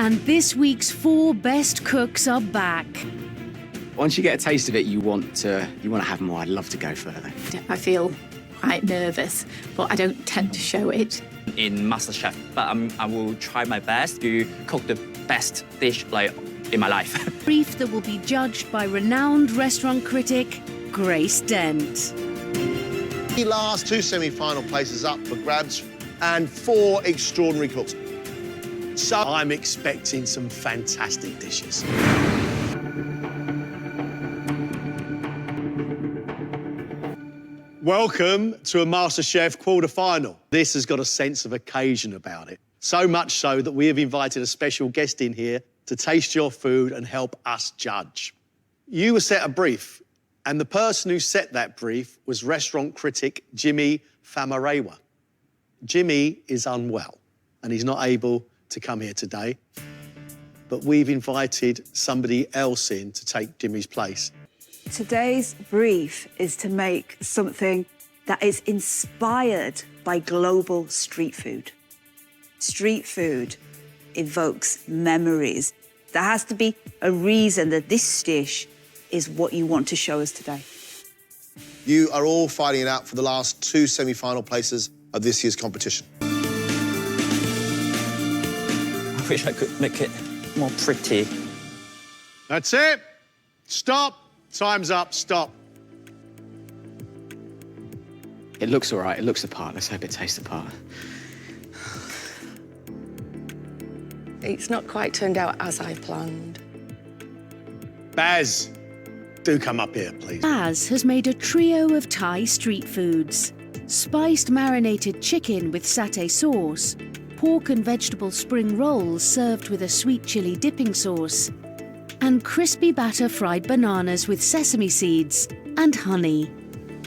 And this week's 4 best cooks are back. Once you get a taste of it, you want to have more. I'd love to go further. I feel quite nervous, but I don't tend to show it. In MasterChef, but I will try my best to cook the best dish in my life. Brief that will be judged by renowned restaurant critic Grace Dent. The last 2 semi-final places up for grabs and 4 extraordinary cooks. So I'm expecting some fantastic dishes. Welcome to a MasterChef quarterfinal. This has got a sense of occasion about it. So much so that we have invited a special guest in here to taste your food and help us judge. You were set a brief, and the person who set that brief was restaurant critic Jimmy Famarewa. Jimmy is unwell, and he's not able to come here today, but we've invited somebody else in to take Jimmy's place. Today's brief is to make something that is inspired by global street food. Street food evokes memories. There has to be a reason that this dish is what you want to show us today. You are all fighting it out for the last 2 semi-final places of this year's competition. I wish I could make it more pretty. That's it. Stop. Time's up. Stop. It looks all right. It looks the part. Let's hope it tastes the part. It's not quite turned out as I planned. Baz, do come up here, please. Baz has made a trio of Thai street foods. Spiced marinated chicken with satay sauce, pork and vegetable spring rolls served with a sweet chili dipping sauce, and crispy batter fried bananas with sesame seeds and honey.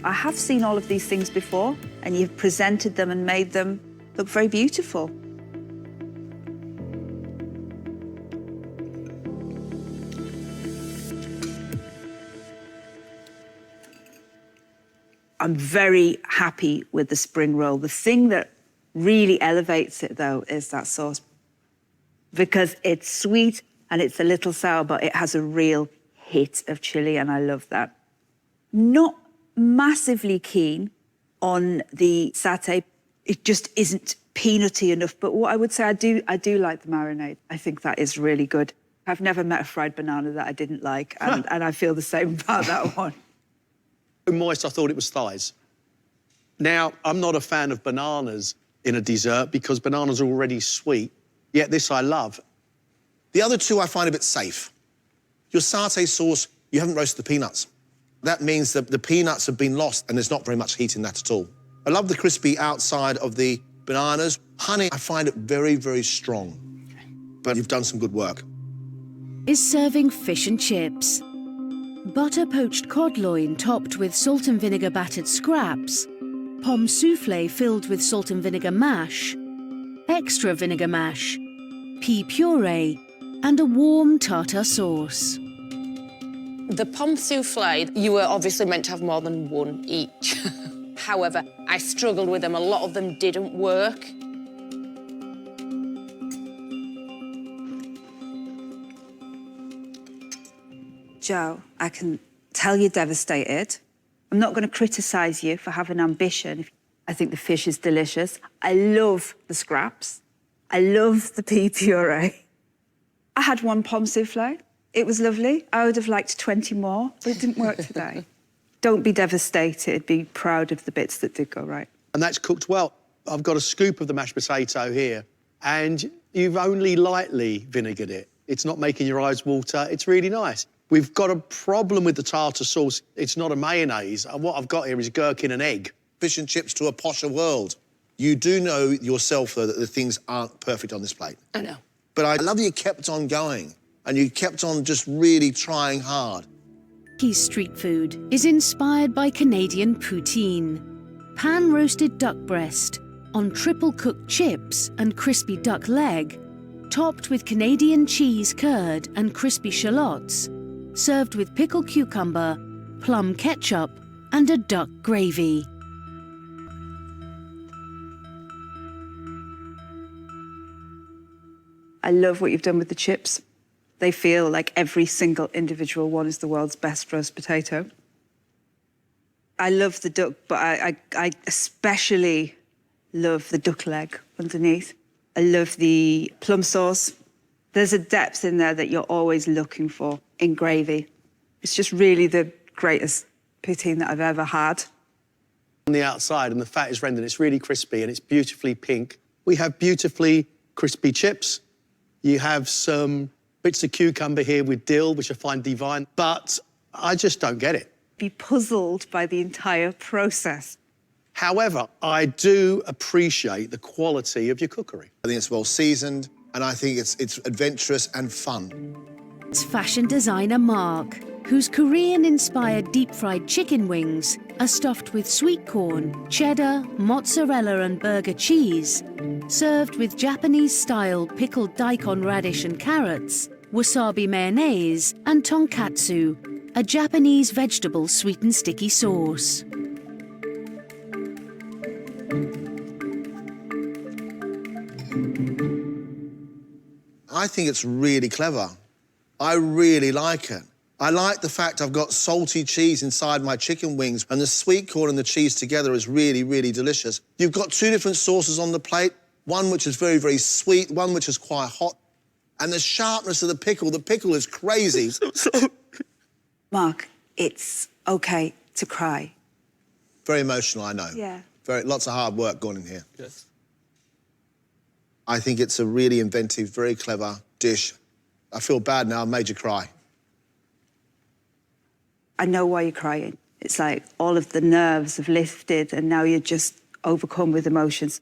I have seen all of these things before, and you've presented them and made them look very beautiful. I'm very happy with the spring roll. The thing that really elevates it, though, is that sauce. Because it's sweet and it's a little sour, but it has a real hit of chili, and I love that. Not massively keen on the satay. It just isn't peanutty enough, but what I would say, I do like the marinade. I think that is really good. I've never met a fried banana that I didn't like, and I feel the same about that one. Moist, I thought it was thighs. Now, I'm not a fan of bananas in a dessert because bananas are already sweet, yet this I love. The other 2 I find a bit safe. Your satay sauce, you haven't roasted the peanuts. That means that the peanuts have been lost and there's not very much heat in that at all. I love the crispy outside of the bananas. Honey, I find it very, very strong. But you've done some good work. Is serving fish and chips. Butter poached cod loin topped with salt and vinegar battered scraps, pomme soufflé filled with salt and vinegar mash, extra vinegar mash, pea puree, and a warm tartar sauce. The pomme soufflé, you were obviously meant to have more than 1 each. However, I struggled with them. A lot of them didn't work. Joe, I can tell you're devastated. I'm not going to criticise you for having ambition. I think the fish is delicious. I love the scraps. I love the pea puree. I had 1 pomme soufflé. It was lovely. I would have liked 20 more, but it didn't work today. Don't be devastated. Be proud of the bits that did go right. And that's cooked well. I've got a scoop of the mashed potato here, and you've only lightly vinegared it. It's not making your eyes water. It's really nice. We've got a problem with the tartar sauce. It's not a mayonnaise. And what I've got here is gherkin and egg. Fish and chips to a posher world. You do know yourself, though, that the things aren't perfect on this plate. I know. But I love that you kept on going and you kept on just really trying hard. Jacqui's street food is inspired by Canadian poutine. Pan-roasted duck breast on triple-cooked chips and crispy duck leg, topped with Canadian cheese curd and crispy shallots, served with pickled cucumber, plum ketchup, and a duck gravy. I love what you've done with the chips. They feel like every single individual one is the world's best roast potato. I love the duck, but I especially love the duck leg underneath. I love the plum sauce. There's a depth in there that you're always looking for in gravy. It's just really the greatest poutine that I've ever had. On the outside, and the fat is rendered, it's really crispy and it's beautifully pink. We have beautifully crispy chips. You have some bits of cucumber here with dill, which I find divine, but I just don't get it. Be puzzled by the entire process. However, I do appreciate the quality of your cookery. I think it's well seasoned, and I think it's adventurous and fun. It's fashion designer Mark, whose Korean-inspired deep-fried chicken wings are stuffed with sweet corn, cheddar, mozzarella and burger cheese, served with Japanese-style pickled daikon radish and carrots, wasabi mayonnaise and tonkatsu, a Japanese vegetable sweet and sticky sauce. I think it's really clever. I really like it. I like the fact I've got salty cheese inside my chicken wings, and the sweet corn and the cheese together is really, really delicious. You've got two different sauces on the plate, one which is very, very sweet, one which is quite hot, and the sharpness of the pickle is crazy. Mark, it's okay to cry. Very emotional, I know. Yeah. Lots of hard work going in here. Yes. I think it's a really inventive, very clever dish. I feel bad now, I made you cry. I know why you're crying. It's like all of the nerves have lifted and now you're just overcome with emotions.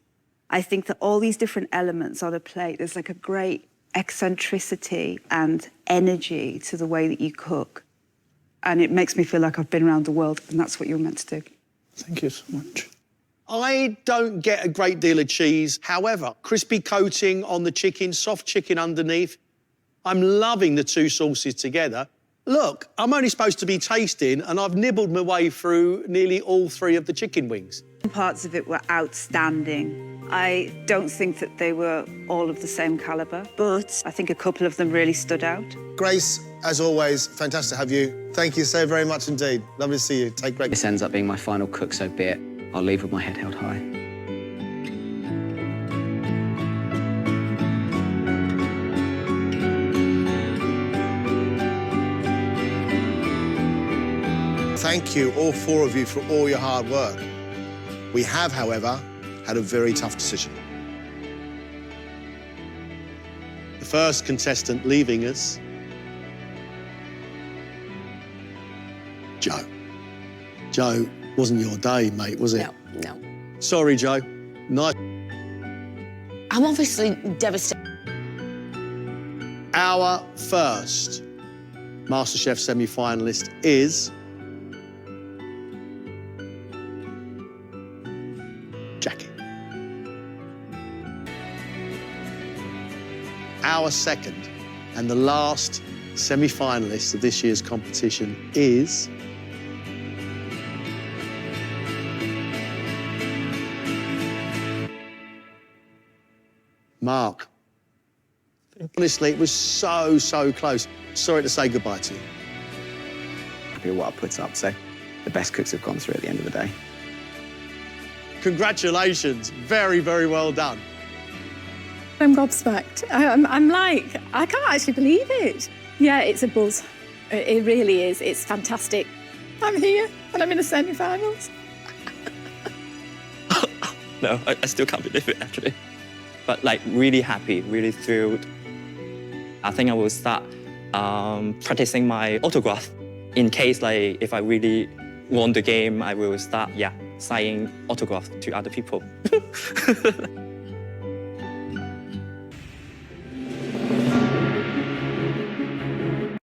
I think that all these different elements on a plate, there's like a great eccentricity and energy to the way that you cook. And it makes me feel like I've been around the world, and that's what you're meant to do. Thank you so much. I don't get a great deal of cheese. However, crispy coating on the chicken, soft chicken underneath. I'm loving the two sauces together. Look, I'm only supposed to be tasting, and I've nibbled my way through nearly all three of the chicken wings. Parts of it were outstanding. I don't think that they were all of the same calibre, but I think a couple of them really stood out. Grace, as always, fantastic to have you. Thank you so very much indeed. Lovely to see you. Take great care. This ends up being my final cook, so be it. I'll leave with my head held high. Thank you, all four of you, for all your hard work. We have, however, had a very tough decision. The first contestant leaving us, Joe. Joe, wasn't your day, mate, was it? No. Sorry, Joe. Nice. I'm obviously devastated. Our first MasterChef semi-finalist is Jacqui. Our second and the last semi-finalist of this year's competition is Mark. Honestly, it was so, so close. Sorry to say goodbye to you. Happy with what I put up, so the best cooks have gone through at the end of the day. Congratulations. Very, very well done. I'm gobsmacked. I'm like, I can't actually believe it. Yeah, it's a buzz. It really is. It's fantastic. I'm here and I'm in the semi-finals. No, I still can't believe it, actually. But, like, really happy, really thrilled. I think I will start practicing my autograph. In case, like, if I really won the game, I will start, signing autograph to other people.